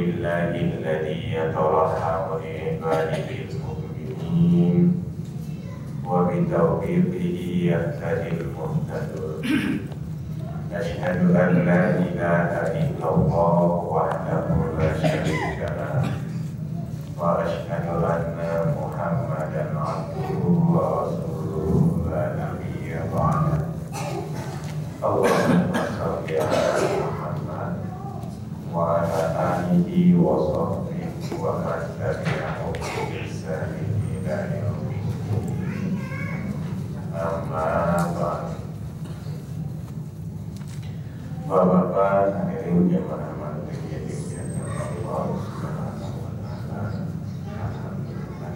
لله الذي يترحم لعباده المؤمنين وبتوفيقه يهتدي المهتدون. أشهد أن لا إله إلا الله وحده لا شريك له وأشهد أن محمدا عبده ورسوله لا نبي بعده. اللهم صل على محمد وعلى آله وصحبه ومن تبعهم بإحسان إلى يوم الدين. أما بعد. Bapak-bapak hadirin yang dirahmati Allah Subhanahu wa taala. Alhamdulillah.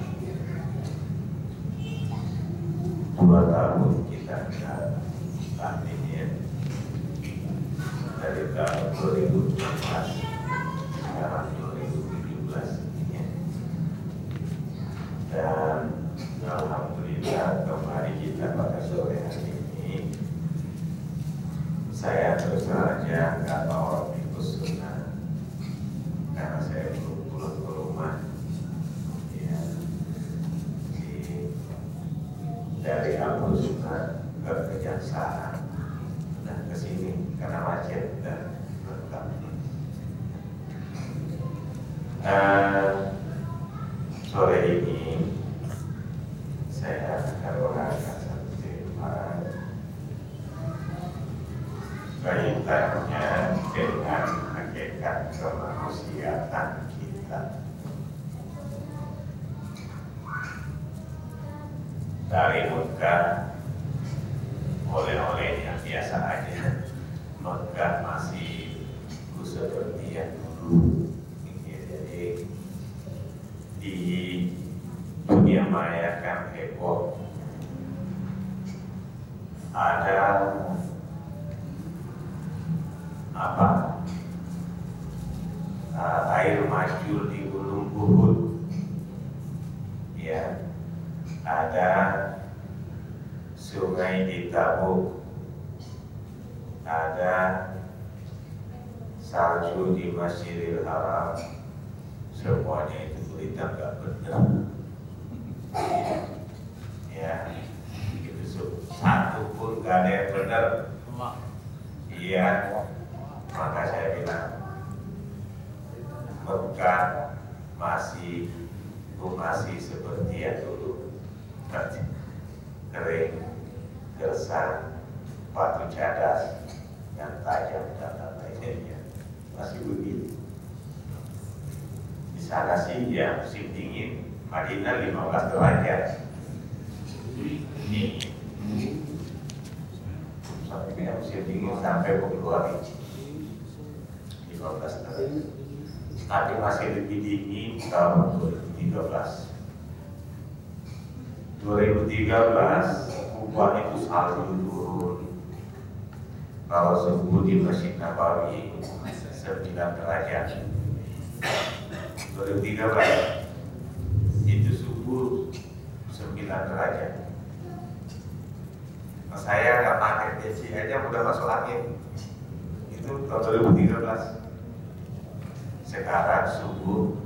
2 tahun kita saat ini ya. Dari tahun 2014 sekarang 2017 ya. Dan alhamdulillah kembali kita pada sore hari ini. Saya terus saja nggak tahu ikut sunnah karena saya belum pulang ke rumah ya, dari Abu Sunnah ke Kejaksaan dan ke sini karena macet dan berkah. Sore ini saya akan mengangkat satu tema kaitannya dengan hakikat kemanusiaan kita. Dari Mekah, oleh-oleh yang biasa aja. Mekah masih seperti yang dulu. Jadi di dunia maya kan heboh. Ada air majul di Gunung Uhud ya, ada sungai di Tabuk, ada salju di Masjidil Haram. Semuanya itu berita nggak benar ya, itu satu pun nggak ada yang benar. Iya, maka saya bilang Mekah masih seperti yang dulu, kering, gersang, batu cadas yang tajam dan lain-lainnya masih begitu. Di sana sih ya musim dingin, Madinah 15 derajat. Ini sampai musim dingin sampai Februari 15 derajat. Tapi masih lebih dingin tahun 2013. 2013 Kubah itu salju turun. Kalau subuh di Masjid Nabawi 9 derajat. 2013 itu subuh 9 derajat. Nah, saya nggak pakai PC aja udah masuk angin. Itu tahun 2013. Sekarang subuh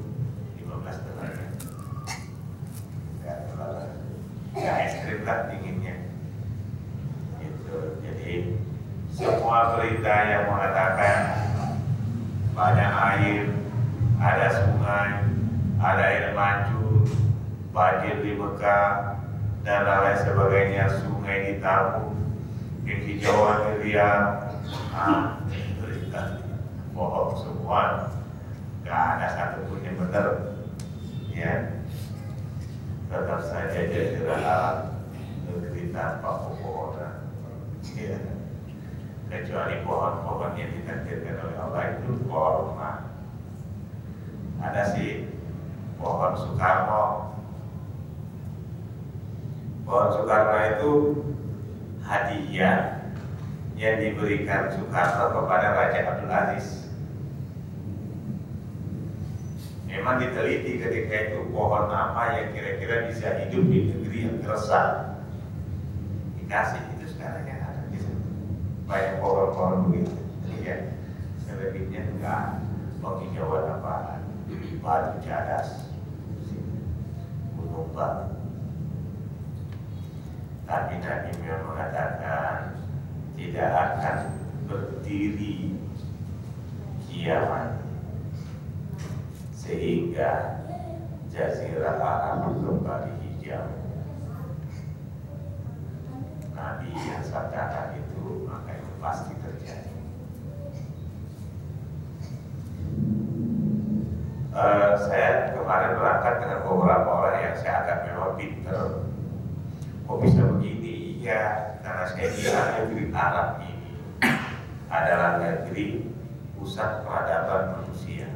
15 derajat. Ya ekstrim lah dinginnya. Itu. Jadi semua berita yang mengatakan banyak air, ada sungai, ada air mancur, banjir di Mekah dan lain sebagainya, sungai di Tabuk, penghijauan di Riyadh, berita bohong semua. Gak ada satupun yang benar ya. Tetap saja jadilah alam negeri tanpa pepohonan ya. Kecuali pohon-pohon yang ditakdirkan oleh Allah itu korma. Ada sih pohon Soekarno. Pohon Soekarno itu hadiah yang diberikan Soekarno kepada Raja Abdul Aziz. Memang diteliti ketika itu pohon apa yang kira-kira bisa hidup di negeri yang gersang. Dikasih itu sekarang yang ada di sana. Banyak pohon-pohon begitu. Iya, selebihnya enggak. penghijauan apa? Batu Cadas, Gunung Batu. Tapi Nabi mengatakan tidak akan berdiri kiamat sehingga Jazirah Arab kembali hijau. Nabi yang katakan itu maka itu pasti terjadi. Saya kemarin berangkat dengan beberapa orang yang saya anggap memang pinter. Kok bisa begini? Ya, karena saya kira negeri Arab ini adalah negeri pusat peradaban manusia.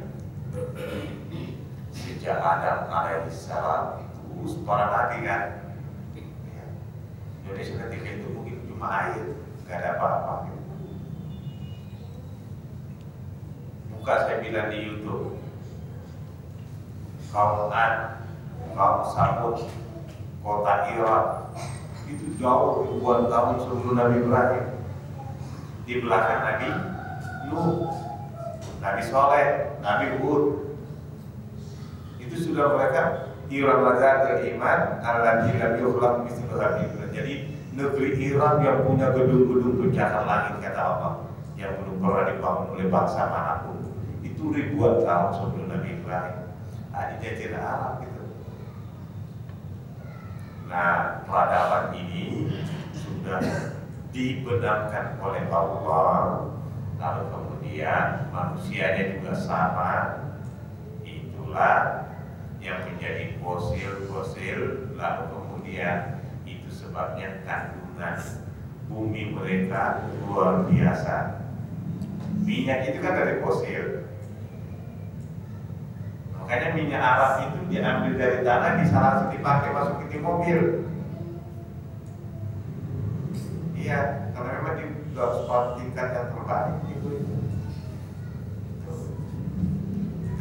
Sejak Adam alaihissalam itu para nabi kan. Indonesia ketika itu mungkin cuma air, nggak ada apa-apa. Buka saya bilang di YouTube, kaum Ad, kaum Samud, kota Irak itu jauh ribuan tahun sebelum Nabi Ibrahim. Di belakang Nabi Nuh, Nabi Soleh, Nabi Hud. Itu sudah mereka Iran Lazar iman Allah lam yukhlaq mithluha. Jadi negeri Iran yang punya gedung-gedung pencakar langit kata Allah yang belum pernah dibangun oleh bangsa manapun itu ribuan tahun sebelum Nabi Ibrahim. Di Jazirah Arab gitu. Nah, peradaban ini sudah dibenamkan oleh Allah. Lalu kemudian manusianya juga sama. Itulah yang menjadi fosil. Lalu kemudian itu sebabnya kandungan bumi mereka luar biasa. Minyak itu kan dari fosil. Makanya minyak Arab itu diambil dari tanah, bisa langsung dipakai masukin di mobil. Iya, karena memang di tingkat yang terbaik itu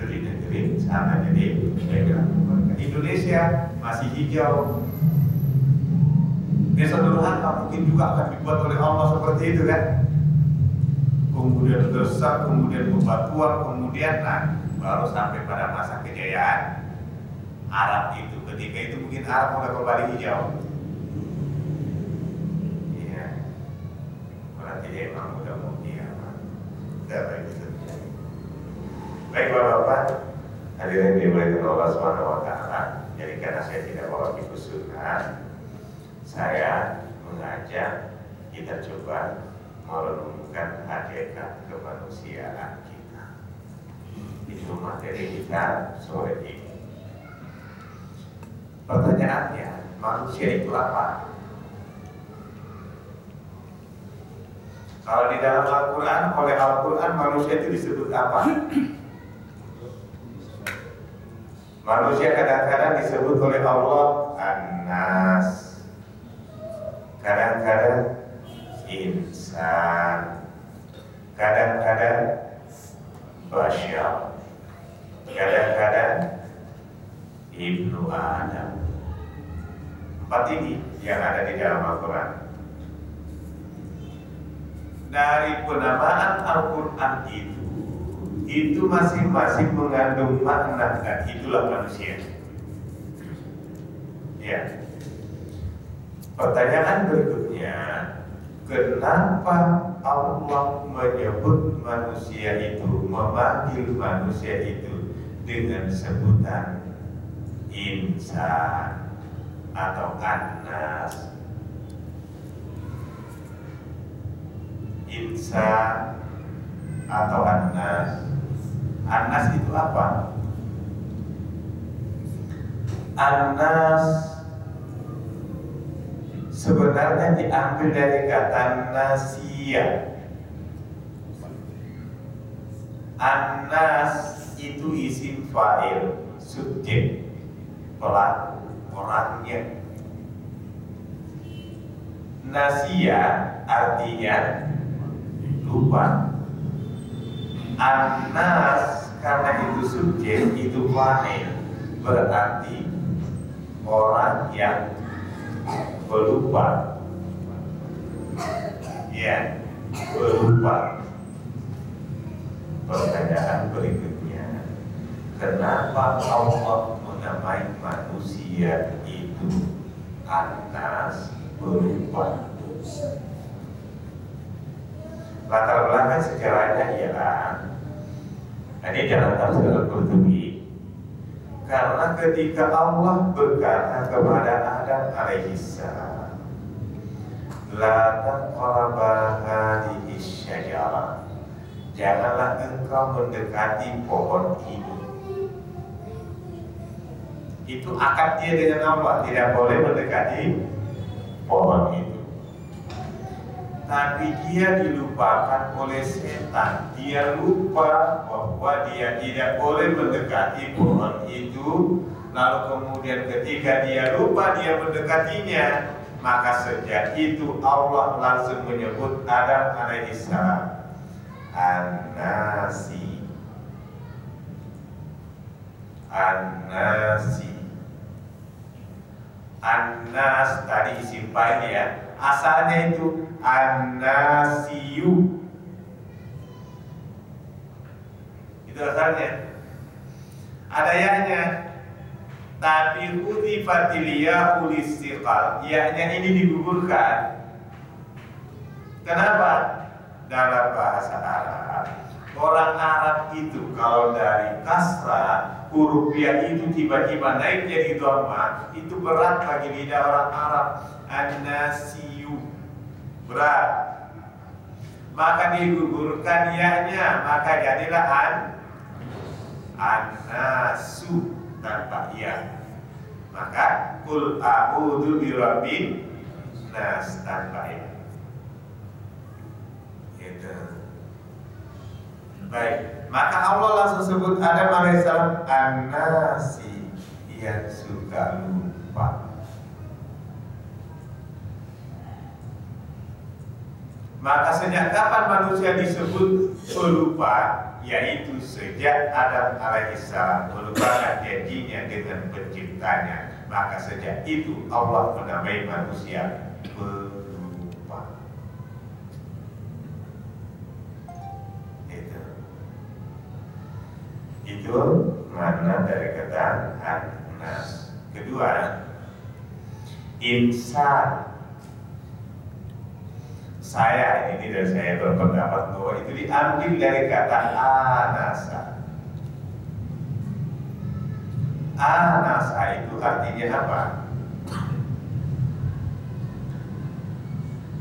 di negeri sana. Jadi saya bilang Indonesia masih hijau. Desa Durhaka mungkin juga akan dibuat oleh Allah seperti itu kan. Kemudian gersang, kemudian bebatuan, kemudian baru sampai pada masa kejayaan Arab itu. Ketika itu mungkin Arab sudah kembali hijau. Iya. Berarti dia memang udah mau kiamat. Baik itu. Baik Bapak-bapak, hadirin dimuliakan Allah Subhanahu wa taala. Jadi karena saya tidak bawa buku sunnah, saya mengajak kita coba merenungkan hakikat kemanusiaan kita. Itu materi kita sore ini. Pertanyaannya, manusia itu apa? Kalau di dalam Al-Quran, oleh Al-Quran manusia itu disebut apa? Manusia kadang-kadang disebut oleh Allah An-Nas, kadang-kadang insan, kadang-kadang Bashar, kadang-kadang Ibnu Adam. Empat ini yang ada di dalam Al-Quran. Dari penamaan Al-Quran itu masing-masing mengandung makna, dan itulah manusia. Ya. Pertanyaan berikutnya, kenapa Allah menyebut manusia itu, memanggil manusia itu dengan sebutan insan atau An-Nas? Insan atau An-Nas. An-Nas itu apa? An-Nas sebenarnya diambil dari kata nasia. An-Nas itu isim fa'il, subjek, pelaku, orangnya. Nasia artinya lupa. An-Nas karena itu subjek, itu fa'il, berarti orang yang pelupa. Ya, pelupa. Pertanyaan berikutnya, kenapa Allah menamai manusia itu An-Nas berupa? Latar belakang sejarahnya ialah, ini dalam tafsir Al-Qurtubi, karena ketika Allah berkata kepada Adam alaihissalam, la taqraba hadhihi syajarah, janganlah engkau mendekati pohon ini. Itu akad dia dengan Allah, tidak boleh mendekati pohon itu. Tapi dia dilupakan oleh setan. Dia lupa bahwa dia tidak boleh mendekati pohon itu. Lalu kemudian ketika dia lupa dia mendekatinya, maka sejak itu Allah langsung menyebut Adam alaihissalam An-Nasi. An-Nasi. An-Nas tadi isim fa'il ya. Asalnya itu An-Nasiyu. Itu asalnya. Ada ya-nya. Tapi hudzifatil ya ulistiqal. Ya-nya ini digugurkan. Kenapa? Dalam bahasa Arab, orang Arab itu kalau dari kasrah huruf ya itu tiba-tiba naik jadi dhamma, itu berat bagi lidah orang Arab. An-Nasiyu, berat. Maka digugurkan ya-nya, maka jadilah An-Nasu tanpa ya. Maka qul a'udzu birabbin nas tanpa ya. Gitu. Baik, maka Allah langsung sebut Adam alaihissalam An-Nasi, yang suka lupa. Maka sejak kapan manusia disebut pelupa? Yaitu sejak Adam alaihissalam melupakan janjinya dengan penciptanya. Maka sejak itu Allah menamai manusia pelupa. Itu makna dari kata An-Nas. Kedua, insan. Ini dari saya berpendapat bahwa itu diambil dari kata anasa. Anasa itu artinya apa?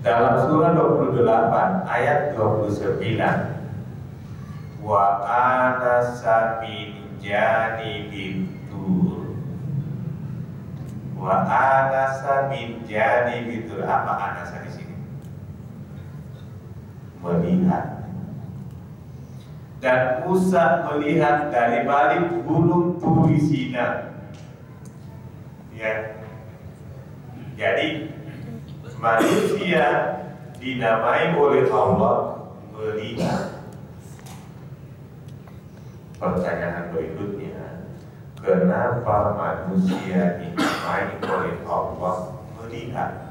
Dalam surah 28 ayat 29, wa anasa min janibit tur. Wa anasa min janibit tur. Apa anasa di sini? Melihat. Dan Musa melihat dari balik gunung Turi Sina. Ya. Jadi manusia dinamai oleh Allah melihat. Pertanyaan berikutnya, kenapa manusia dinamai oleh Allah melihat?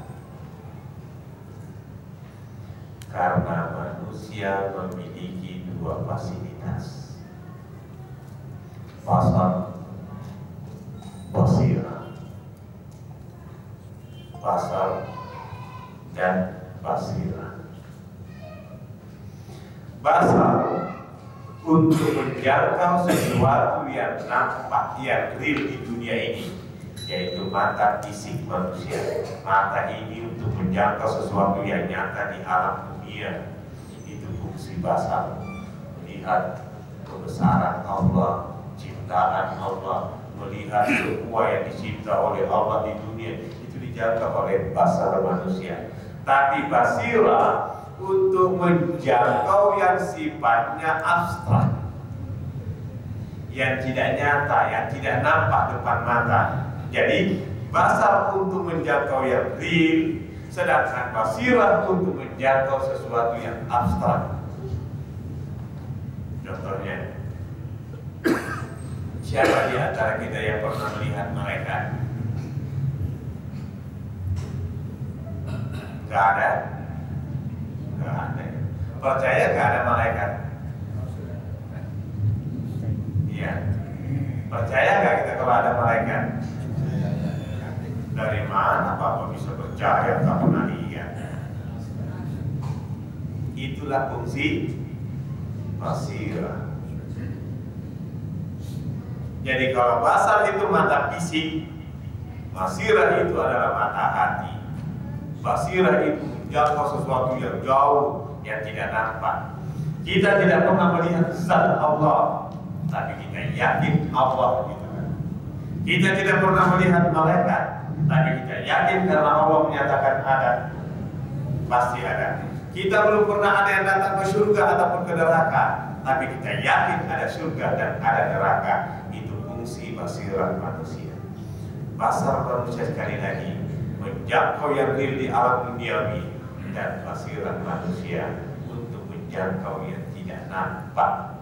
Karena manusia memiliki dua fasilitas, basar, basirah. Basar dan basirah. Basar untuk menjangkau sesuatu yang nampak, yang real di dunia ini, yaitu mata fisik manusia. Mata ini untuk menjangkau sesuatu yang nyata di alam dunia. Itu fungsi basar, melihat kebesaran Allah, ciptaan Allah, melihat semua yang dicipta oleh Allah di dunia. Itu dijangkau oleh basar manusia. Tapi basirah untuk menjangkau yang sifatnya abstrak, yang tidak nyata, yang tidak nampak depan mata. Jadi basar untuk menjangkau yang real, sedangkan basirah untuk menjangkau sesuatu yang abstrak. Contohnya, siapa di antara kita yang pernah melihat malaikat? Gak ada. Gak ada. Percaya gak ada malaikat? Ya, percaya nggak kita kalau ada malaikat? Dari mana Bapak bisa percaya? Tak pernah lihat. Itulah fungsi basirah. Jadi kalau basar itu mata fisik, basirah itu adalah mata hati. Basirah itu menjangkau sesuatu yang jauh, yang tidak nampak. Kita tidak pernah melihat zat Allah, tapi kita yakin Allah gitu kan. Kita tidak pernah melihat malaikat, tapi kita yakin karena Allah menyatakan ada, pasti ada. Kita belum pernah ada yang datang ke surga ataupun ke neraka, tapi kita yakin ada surga dan ada neraka. Itu fungsi basirah manusia. Basar manusia sekali lagi menjangkau yang real di alam duniawi, dan basirah manusia untuk menjangkau yang tidak nampak.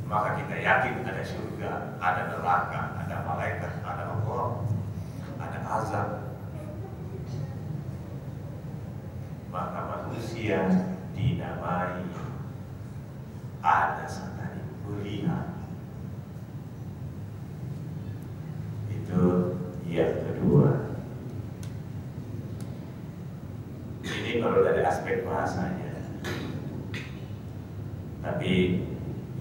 Maka kita yakin ada surga, ada neraka, ada malaikat, ada Allah, ada azab. Maka manusia dinamai ada satani melihat. Itu yang kedua. Ini baru dari aspek bahasanya, tapi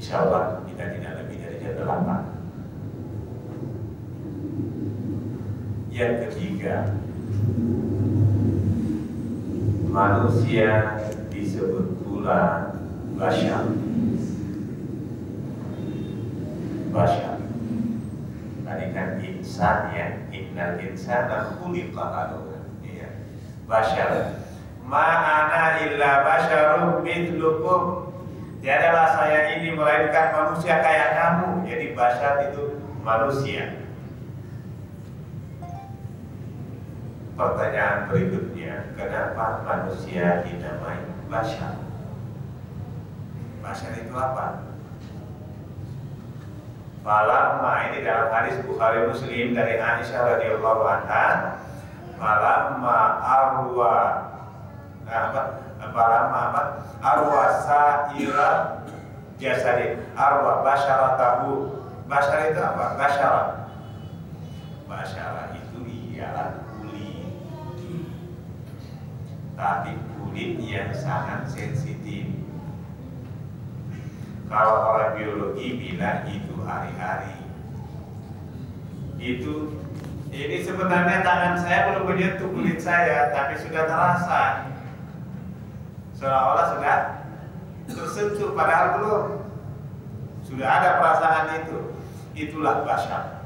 insya Allah kita tidak lebih dari jam 8. Yang ketiga, manusia disebut pula basyar. Basyar. Tadi kan insan ya, innal insana khuliqa halu'a. Iya. Basyar. Ma ana illa basyarum mithlukum. Tiadalah saya ini melainkan manusia kayak kamu. Jadi basyar itu manusia. Pertanyaan berikutnya, kenapa manusia dinamai basyar? Basyar itu apa? Falamma, ini dalam hadis Bukhari Muslim dari Aisyah radhiyallahu anha, falamma arwa sa'ira jasadin arwa basyaratahu. Basyar itu apa? Basyara itu ialah kulit, tapi kulit yang sangat sensitif. Kalau orang biologi bilang itu hari-hari. Ini sebenarnya tangan saya belum menyentuh kulit saya, tapi sudah terasa. Seolah-olah sudah tersentuh, padahal belum. Sudah ada perasaan itu. Itulah basyar.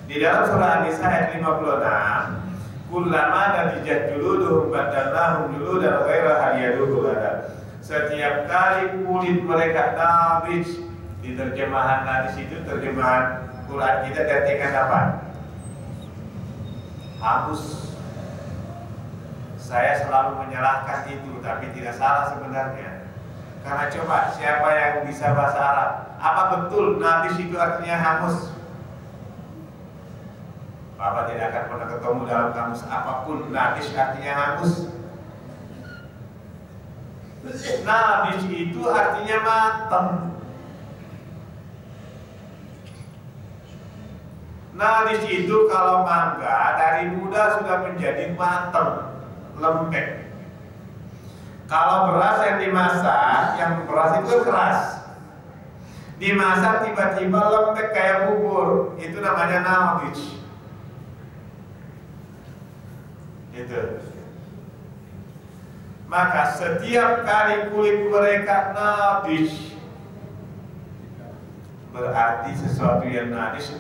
Di dalam surah An-Nisa ayat 56, kullama nadijat juluduhum badalnahum juludan ghairaha liyaduqul adab. Setiap kali kulit mereka nabis, di terjemahan nadis itu terjemahan Quran kita artikan apa? Hangus. Saya selalu menyalahkan itu, tapi tidak salah sebenarnya. Karena coba siapa yang bisa bahasa Arab? Apa betul nabis itu artinya hangus? Bapak tidak akan pernah ketemu dalam kamus apapun nabis artinya hangus. Nabis itu artinya matang. Nabis itu kalau mangga dari muda sudah menjadi matang, lembek. Kalau beras yang dimasak, yang beras itu keras, dimasak tiba-tiba lembek kayak bubur, itu namanya nabis. Itu. Maka setiap kali kulit mereka nabis, berarti sesuatu yang nabis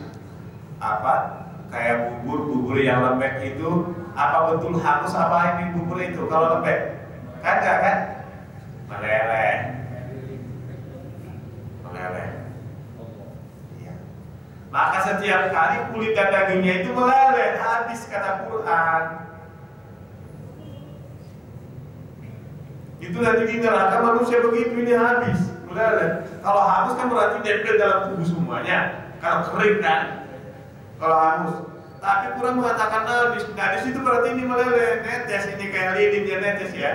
apa? Kayak bubur yang lembek itu, apa betul hangus apa ini bubur itu kalau lembek? Kan enggak kan? Meleleh. Ya. Maka setiap kali kulit dan dagingnya itu meleleh, habis kata Quran. Itu nanti di neraka manusia begitu ini habis, meleleh. Kalau hangus kan berarti nempel dalam tubuh semuanya. Kalau kering kan, kalau hangus. Tapi Quran mengatakan nabis itu berarti ini meleleh, netes ini kayak lilin ya netes ya,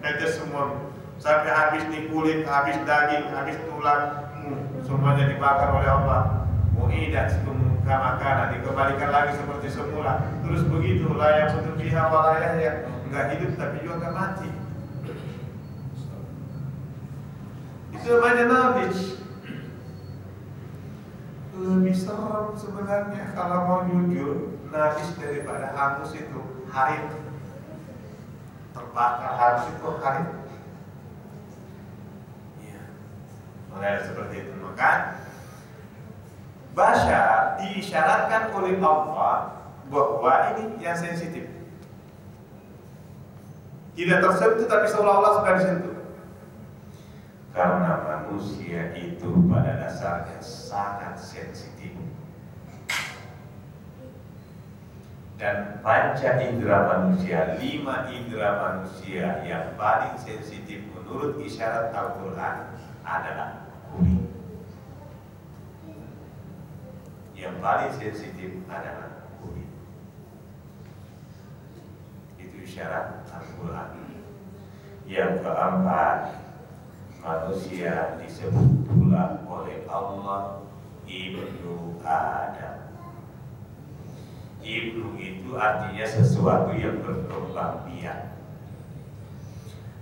netes sampai habis nih kulit, habis daging, habis tulang, semuanya dibakar oleh Allah. Mu'idat kama kana, dikembalikan lagi seperti semula. Terus begitu, la yamutu fiha wa la yahya, enggak hidup tapi juga enggak mati. Itu namanya knowledge. Lebih serem sebenarnya kalau mau jujur, najis daripada hangus itu harit. Terbakar hangus itu harit. Iya. Mulai seperti itu. Maka Basyar diisyaratkan oleh Allah bahwa ini yang sensitif. Tidak tersentuh tapi seolah-olah sudah disentuh. Karena manusia itu pada dasarnya sangat sensitif. Dan panca indera manusia, 5 indera manusia yang paling sensitif menurut isyarat Al-Quran adalah kulit. Yang paling sensitif adalah kulit. Itu isyarat Al-Quran. Yang keempat, manusia disebut pula oleh Allah Ibnu Adam. Ibnu itu artinya sesuatu yang berkembang biak.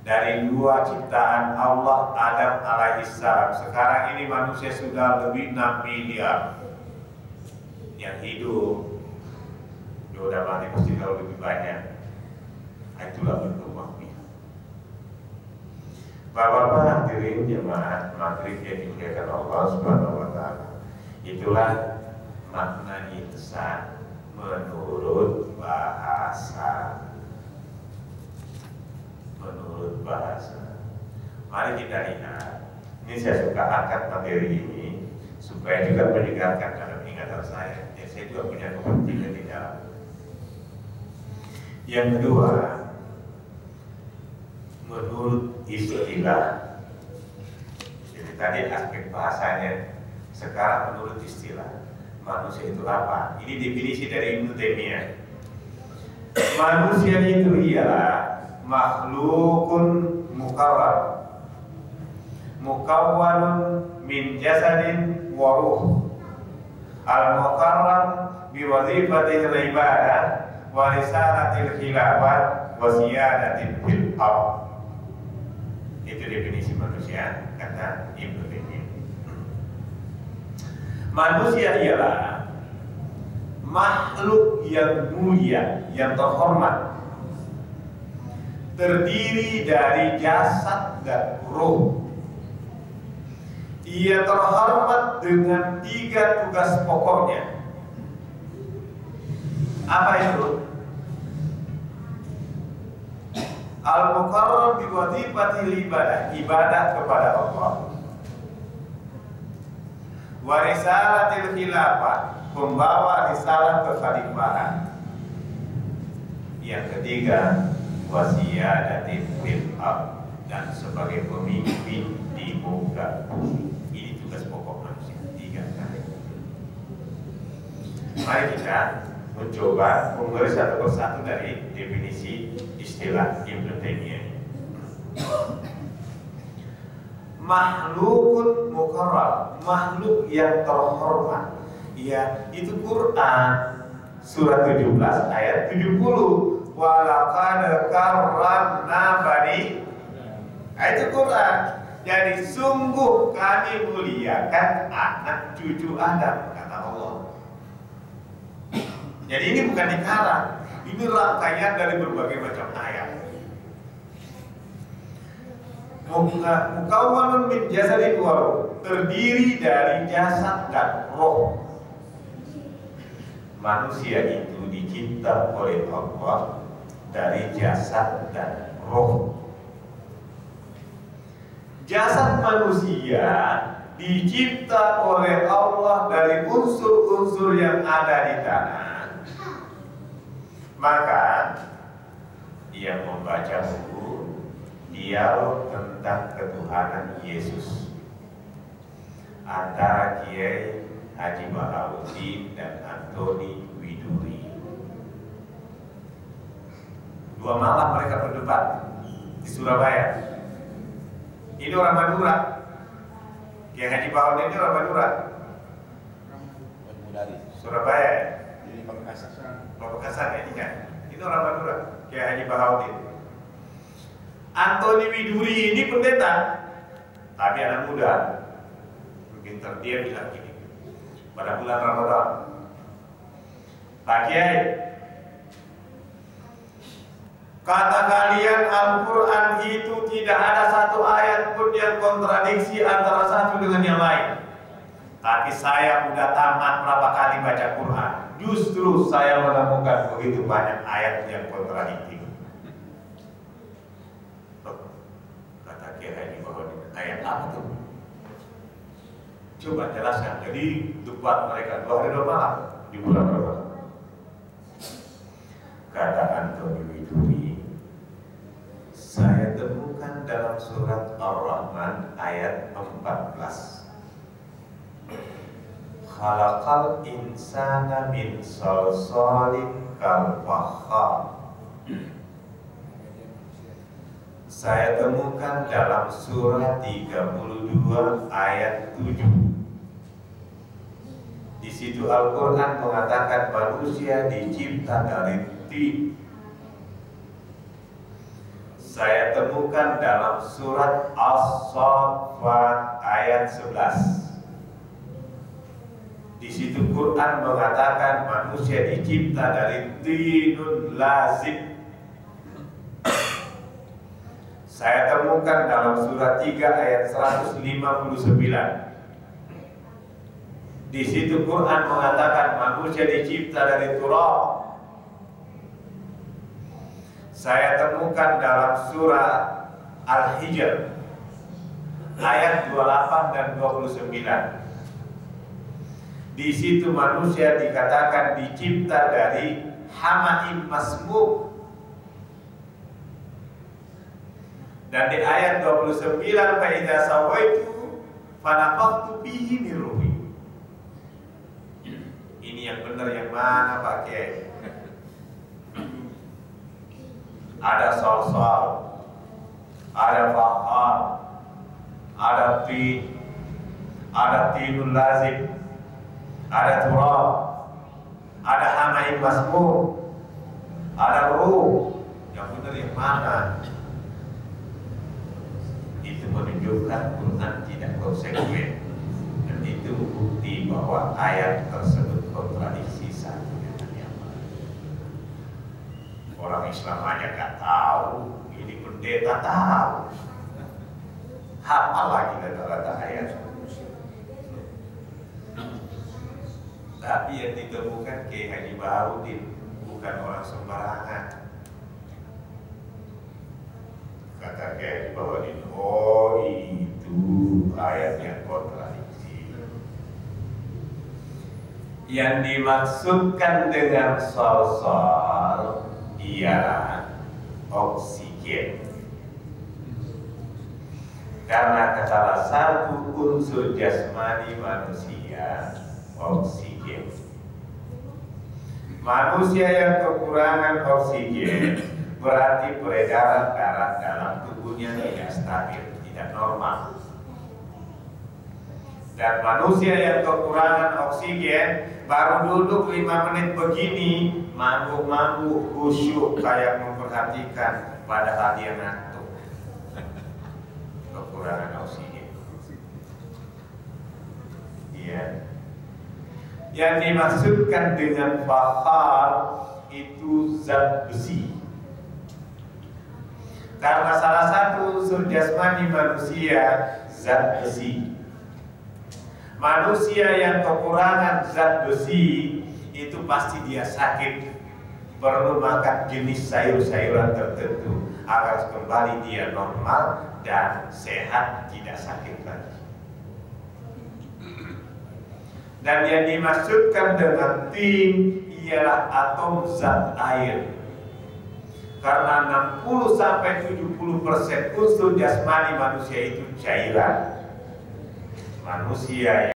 Dari 2 ciptaan Allah, Adam alaihissalam, sekarang ini manusia sudah lebih 6 miliar yang hidup. Udah mati pasti kalau lebih banyak. Itulah berkembang biak. Bapak-bapak hadirin jemaat maghrib yang dimuliakan Allah Subhanahu wa taala. Itulah makna insan menurut bahasa. Menurut bahasa. Mari kita lihat. Ini saya suka angkat materi ini supaya juga menyegarkan dalam ingatan saya. Ya, saya juga punya kepentingan di dalam. Yang kedua, menurut istilah. Jadi tadi aspek bahasanya, sekarang menurut istilah. Manusia itu apa? Ini definisi dari Ibnu Taimiyah. Manusia itu ialah makhlukun mukarram, mukawwanun min jasadin wa ruh, al-mukarram bi wazifatil ibadah wa risalatil khilafat wa siyadatil fil ardh. Itu definisi manusia kata Ibnu Taimiyah. Manusia ialah makhluk yang mulia, yang terhormat, terdiri dari jasad dan ruh. Ia terhormat dengan 3 tugas pokoknya. Apa itu? Al-mukarram bi wazifatil ibadah, ibadah kepada Allah. Wa risalatil khilafah, pembawa risalah kekhalifahan. Yang ketiga, wasiyadatil fil ardh, dan sebagai pemimpin di muka bumi. Ini tugas pokok manusia, 3 kali. Mari kita mencoba mengulas satu persatu dari definisi istilah Ibnu Taimiyah. Makhlukun mukarram, makhluk yang terhormat. Ya, itu Quran surat 17 ayat 70. Walaqad karramna bani. Itu Quran. Jadi sungguh kami muliakan anak cucu Adam, kata Allah. Jadi ini bukan dikarang, ini rangkaian dari berbagai macam ayat. Mukawwanun min jasadin wa ruh, terdiri dari jasad dan roh. Manusia itu dicipta oleh Allah dari jasad dan roh. Jasad manusia dicipta oleh Allah dari unsur-unsur yang ada di tanah. Maka ia membaca buku dialog tentang ketuhanan Yesus antara Kiai Haji Baharudin dan Antoni Widuri. 2 malam mereka berdebat di Surabaya. Ini orang Madura. Kiai Haji Bahodin ini orang Madura. Surabaya. Jadi Pamekasan ya ini kan. Ini orang Madura. Kiai Haji Bahodin. Antoni Widuri ini pendeta, tapi anak muda. Pintar, dia bilang gini pada bulan Ramadan, Pak Kiai, kata kalian Al-Quran itu tidak ada satu ayat pun yang kontradiksi antara satu dengan yang lain. Tapi saya udah tamat berapa kali baca Quran, justru saya menemukan begitu banyak ayat yang kontradiktif. Kata Kiai Haji Bahodin, ayat apa tuh? Coba jelaskan. Jadi debat mereka 2 hari 2 malam di bulan Ramadan. Kata Antoni Widuri, saya temukan dalam surat Ar-Rahman ayat 14. Khalaqal insana min salsalin kal fakhar. Saya temukan dalam surat 32 ayat 7. Di situ Al-Quran mengatakan manusia dicipta dari tin. Saya temukan dalam surat As-Saffat ayat 11. Di situ Quran mengatakan manusia dicipta dari tinun lazim. Saya temukan dalam surat 3 ayat 159. Di situ Quran mengatakan manusia dicipta dari turab. Saya temukan dalam surah Al-Hijr ayat 28 dan 29. Di situ manusia dikatakan dicipta dari hamaim masmum. Dan di ayat 29 fa idza sawaitu fa nafakhtu bihi min ruhi. Ini yang benar yang mana Pak Kiai? Ada salsal, ada fakhar, ada tin, ada tinul lazim, ada turab, ada hamaim masmum, ada ruh. Yang benar yang mana? Itu menunjukkan Quran tidak konsekuen. Dan itu bukti bahwa ayat tersebut kontradiksi satu dengan yang lain. Orang Islam aja gak tahu, ini pendeta tahu. Hafal lagi kata-kata ayat. Tapi yang ditemukan Kiai Haji Bahodin bukan orang sembarangan. Kata Kiai Haji Bahodin, oh itu ayat yang kontradiksi. Yang dimaksudkan dengan salsal ialah oksigen. Karena salah satu unsur jasmani manusia oksigen. Manusia yang kekurangan oksigen berarti peredaran darah dalam tubuhnya tidak stabil, tidak normal. Dan manusia yang kekurangan oksigen baru duduk 5 menit begini mangguk-mangguk khusyuk kayak memperhatikan, padahal dia ngantuk. Kekurangan oksigen. Iya. Yang dimaksudkan dengan fakhar itu zat besi. Karena salah satu unsur jasmani manusia zat besi. Manusia yang kekurangan zat besi itu pasti dia sakit, perlu makan jenis sayur-sayuran tertentu agar kembali dia normal dan sehat, tidak sakit lagi. Dan yang dimaksudkan dengan tin ialah atom zat air. Karena 60-70% unsur jasmani manusia itu cairan. Manusia